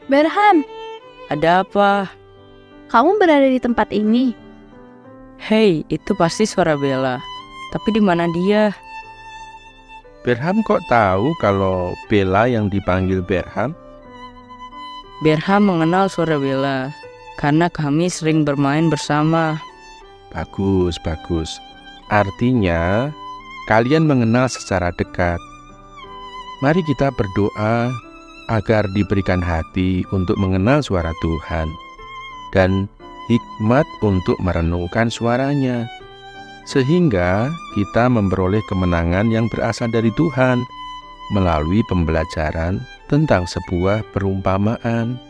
Berham, Ada apa? kamu berada di tempat ini. Hei, itu pasti suara Bella. Tapi di mana dia? Berham kok tahu kalau Bella yang dipanggil Berham? Berham mengenal suara Bella karena kami sering bermain bersama. Bagus, bagus. Artinya, kalian mengenal secara dekat. Mari kita berdoa agar diberikan hati untuk mengenal suara Tuhan dan hikmat untuk merenungkan suaranya, sehingga kita memperoleh kemenangan yang berasal dari Tuhan melalui pembelajaran tentang sebuah perumpamaan.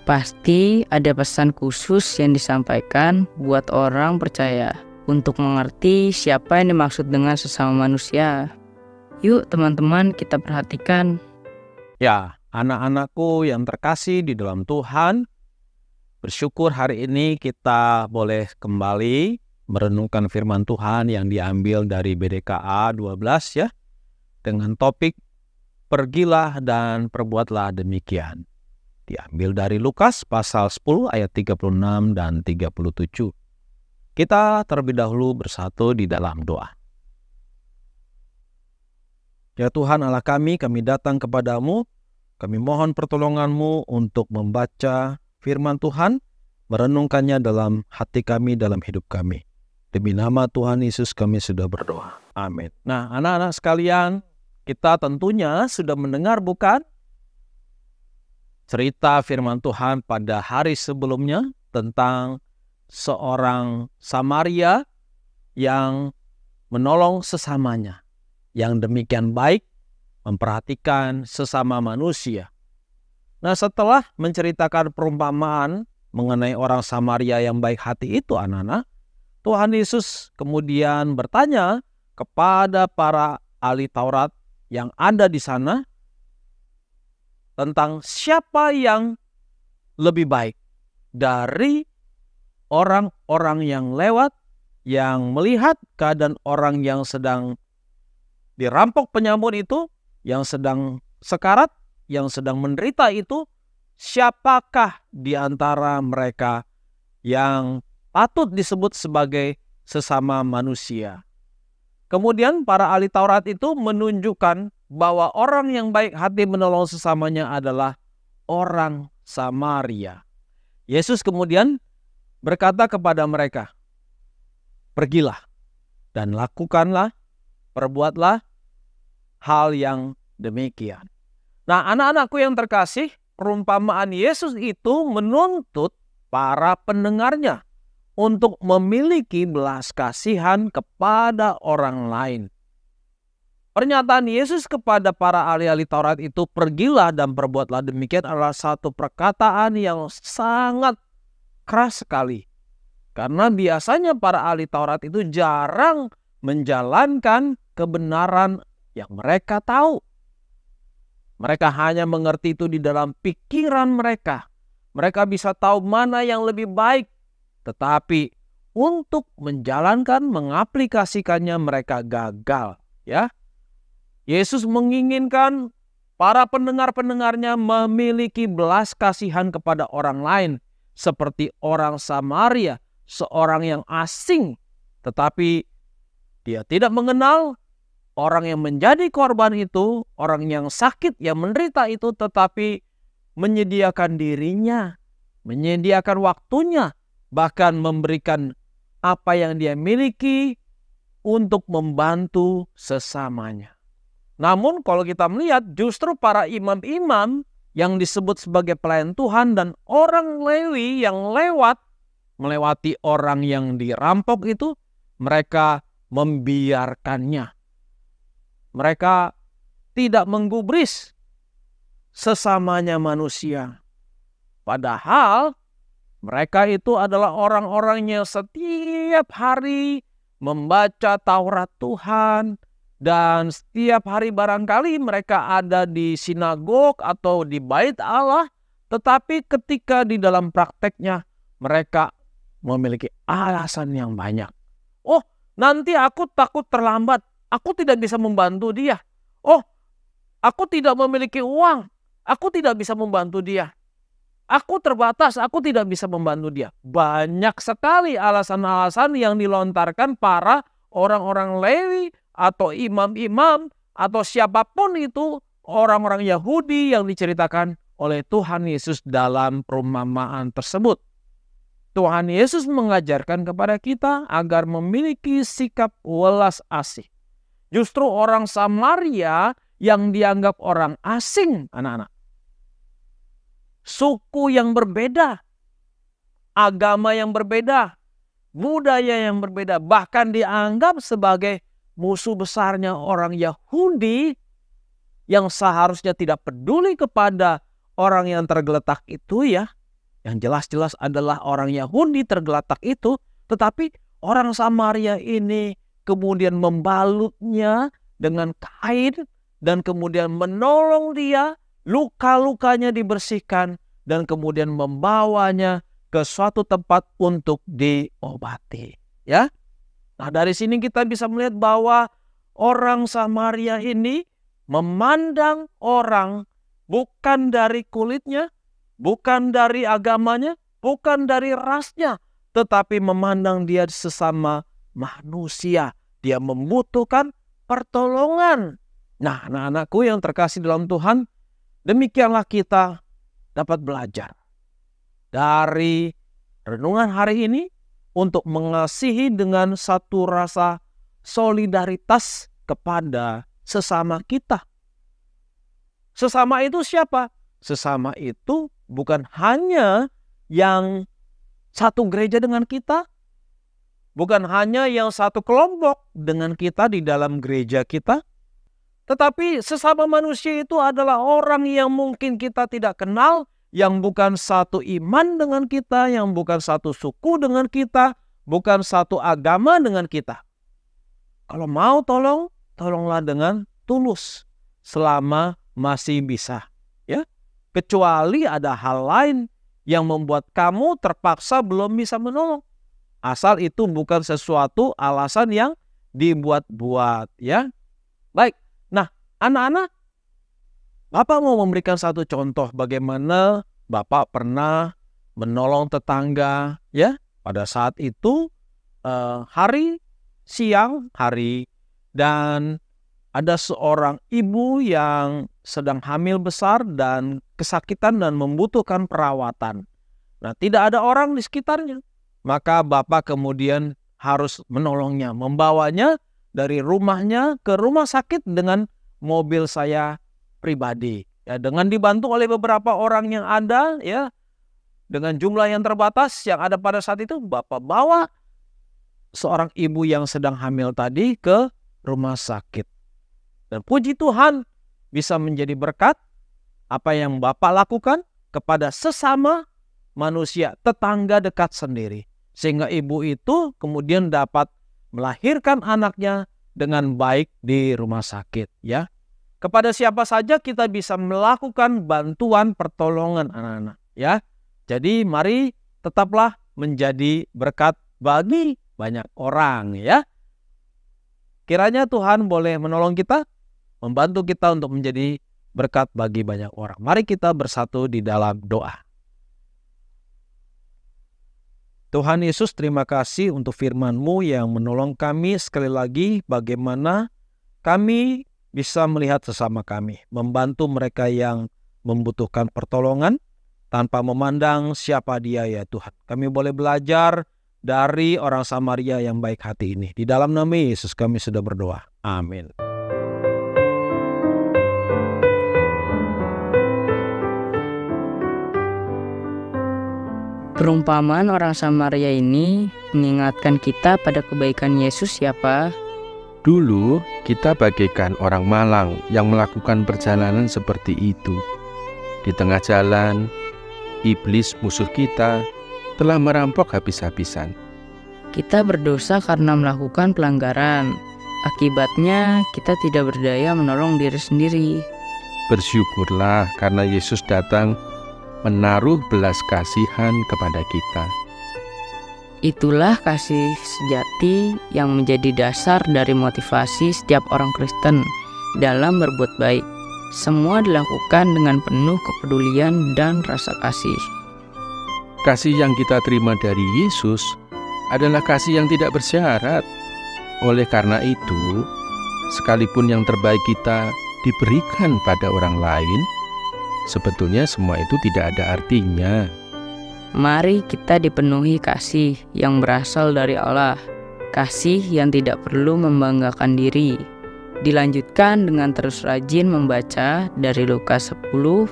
Pasti ada pesan khusus yang disampaikan buat orang percaya untuk mengerti siapa yang dimaksud dengan sesama manusia. Yuk teman-teman, kita perhatikan. Ya, anak-anakku yang terkasih di dalam Tuhan, bersyukur hari ini kita boleh kembali merenungkan firman Tuhan yang diambil dari BDKA 12 ya, dengan topik pergilah dan perbuatlah demikian. Diambil dari Lukas pasal 10 ayat 36 dan 37. Kita terlebih dahulu bersatu di dalam doa. Ya Tuhan Allah kami datang kepadamu. Kami mohon pertolongan-Mu untuk membaca firman Tuhan, merenungkannya dalam hati kami, dalam hidup kami. Demi nama Tuhan Yesus kami sudah berdoa. Amin. Nah, anak-anak sekalian, kita tentunya sudah mendengar bukan? Cerita firman Tuhan pada hari sebelumnya tentang seorang Samaria yang menolong sesamanya, yang demikian baik memperhatikan sesama manusia. Nah, setelah menceritakan perumpamaan mengenai orang Samaria yang baik hati itu, anak-anak, Tuhan Yesus kemudian bertanya kepada para ahli Taurat yang ada di sana tentang siapa yang lebih baik dari orang-orang yang lewat, yang melihat keadaan orang yang sedang dirampok penyamun itu, yang sedang sekarat, yang sedang menderita itu, siapakah di antara mereka yang patut disebut sebagai sesama manusia? Kemudian para ahli Taurat itu menunjukkan bahwa orang yang baik hati menolong sesamanya adalah orang Samaria. Yesus kemudian berkata kepada mereka, "Pergilah dan lakukanlah, perbuatlah hal yang demikian." Nah, anak-anakku yang terkasih, perumpamaan Yesus itu menuntut para pendengarnya untuk memiliki belas kasihan kepada orang lain. Pernyataan Yesus kepada para ahli-ahli Taurat itu, "Pergilah dan perbuatlah demikian," adalah satu perkataan yang sangat keras sekali. Karena biasanya para ahli Taurat itu jarang menjalankan kebenaran yang mereka tahu. Mereka hanya mengerti itu di dalam pikiran mereka. Mereka bisa tahu mana yang lebih baik. Tetapi untuk menjalankan, mengaplikasikannya mereka gagal. Ya, Yesus menginginkan para pendengar-pendengarnya memiliki belas kasihan kepada orang lain. Seperti orang Samaria, seorang yang asing. Tetapi dia tidak mengenal orang yang menjadi korban itu, orang yang sakit, yang menderita itu, tetapi menyediakan dirinya, menyediakan waktunya, bahkan memberikan apa yang dia miliki untuk membantu sesamanya. Namun kalau kita melihat justru para imam-imam yang disebut sebagai pelayan Tuhan dan orang Lewi yang melewati orang yang dirampok itu, mereka membiarkannya. Mereka tidak menggubris sesamanya manusia. Padahal mereka itu adalah orang-orang yang setiap hari membaca Taurat Tuhan. Dan setiap hari barangkali mereka ada di sinagog atau di bait Allah. Tetapi ketika di dalam prakteknya mereka memiliki alasan yang banyak. "Oh, nanti aku takut terlambat. Aku tidak bisa membantu dia. Oh, aku tidak memiliki uang. Aku tidak bisa membantu dia." Aku terbatas, aku tidak bisa membantu dia. Banyak sekali alasan-alasan yang dilontarkan para orang-orang Lewi atau imam-imam atau siapapun itu orang-orang Yahudi yang diceritakan oleh Tuhan Yesus dalam perumpamaan tersebut. Tuhan Yesus mengajarkan kepada kita agar memiliki sikap welas asih. Justru orang Samaria yang dianggap orang asing, anak-anak. Suku yang berbeda, agama yang berbeda, budaya yang berbeda, bahkan dianggap sebagai musuh besarnya orang Yahudi yang seharusnya tidak peduli kepada orang yang tergeletak itu ya. Yang jelas-jelas adalah orang Yahudi tergeletak itu, tetapi orang Samaria ini kemudian membalutnya dengan kain dan kemudian menolong dia, luka-lukanya dibersihkan dan kemudian membawanya ke suatu tempat untuk diobati. Ya, nah dari sini kita bisa melihat bahwa orang Samaria ini memandang orang bukan dari kulitnya, bukan dari agamanya, bukan dari rasnya, tetapi memandang dia sesama manusia. Dia membutuhkan pertolongan. Nah, anak-anakku yang terkasih dalam Tuhan, demikianlah kita dapat belajar dari renungan hari ini untuk mengasihi dengan satu rasa solidaritas kepada sesama kita. Sesama itu siapa? Sesama itu bukan hanya yang satu gereja dengan kita, bukan hanya yang satu kelompok dengan kita di dalam gereja kita, tetapi sesama manusia itu adalah orang yang mungkin kita tidak kenal, yang bukan satu iman dengan kita, yang bukan satu suku dengan kita, bukan satu agama dengan kita. Kalau mau tolong, tolonglah dengan tulus selama masih bisa. Ya, kecuali ada hal lain yang membuat kamu terpaksa belum bisa menolong. Asal itu bukan sesuatu alasan yang dibuat-buat. Ya, baik. Nah, anak-anak, Bapak mau memberikan satu contoh bagaimana Bapak pernah menolong tetangga, ya, pada saat itu siang hari, dan ada seorang ibu yang sedang hamil besar dan kesakitan dan membutuhkan perawatan. Nah, tidak ada orang di sekitarnya. Maka Bapak kemudian harus menolongnya, membawanya dari rumahnya ke rumah sakit dengan mobil saya pribadi. Ya, dengan dibantu oleh beberapa orang yang ada, ya, dengan jumlah yang terbatas yang ada pada saat itu, Bapak bawa seorang ibu yang sedang hamil tadi ke rumah sakit. Dan puji Tuhan bisa menjadi berkat apa yang Bapak lakukan kepada sesama manusia, tetangga dekat sendiri. Sehingga ibu itu kemudian dapat melahirkan anaknya dengan baik di rumah sakit, ya. Kepada siapa saja kita bisa melakukan bantuan pertolongan, anak-anak, ya. Jadi mari tetaplah menjadi berkat bagi banyak orang, ya. Kiranya Tuhan boleh menolong kita, membantu kita untuk menjadi berkat bagi banyak orang. Mari kita bersatu di dalam doa. Tuhan Yesus, terima kasih untuk firman-Mu yang menolong kami sekali lagi bagaimana kami bisa melihat sesama kami, membantu mereka yang membutuhkan pertolongan tanpa memandang siapa dia, ya Tuhan. Kami boleh belajar dari orang Samaria yang baik hati ini. Di dalam nama Yesus kami sudah berdoa. Amin. Perumpamaan orang Samaria ini mengingatkan kita pada kebaikan Yesus, ya Pak. Dulu kita bagaikan orang malang yang melakukan perjalanan seperti itu. Di tengah jalan, iblis musuh kita telah merampok habis-habisan. Kita berdosa karena melakukan pelanggaran. Akibatnya kita tidak berdaya menolong diri sendiri. Bersyukurlah karena Yesus datang menaruh belas kasihan kepada kita. Itulah kasih sejati yang menjadi dasar dari motivasi setiap orang Kristen dalam berbuat baik. Semua dilakukan dengan penuh kepedulian dan rasa kasih. Kasih yang kita terima dari Yesus adalah kasih yang tidak bersyarat. Oleh karena itu, sekalipun yang terbaik kita diberikan pada orang lain, sebetulnya semua itu tidak ada artinya. Mari kita dipenuhi kasih yang berasal dari Allah, kasih yang tidak perlu membanggakan diri. Dilanjutkan dengan terus rajin membaca dari Lukas 10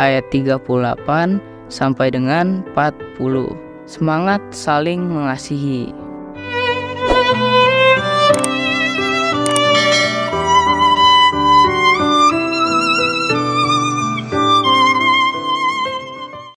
ayat 38 sampai dengan 40. Semangat saling mengasihi.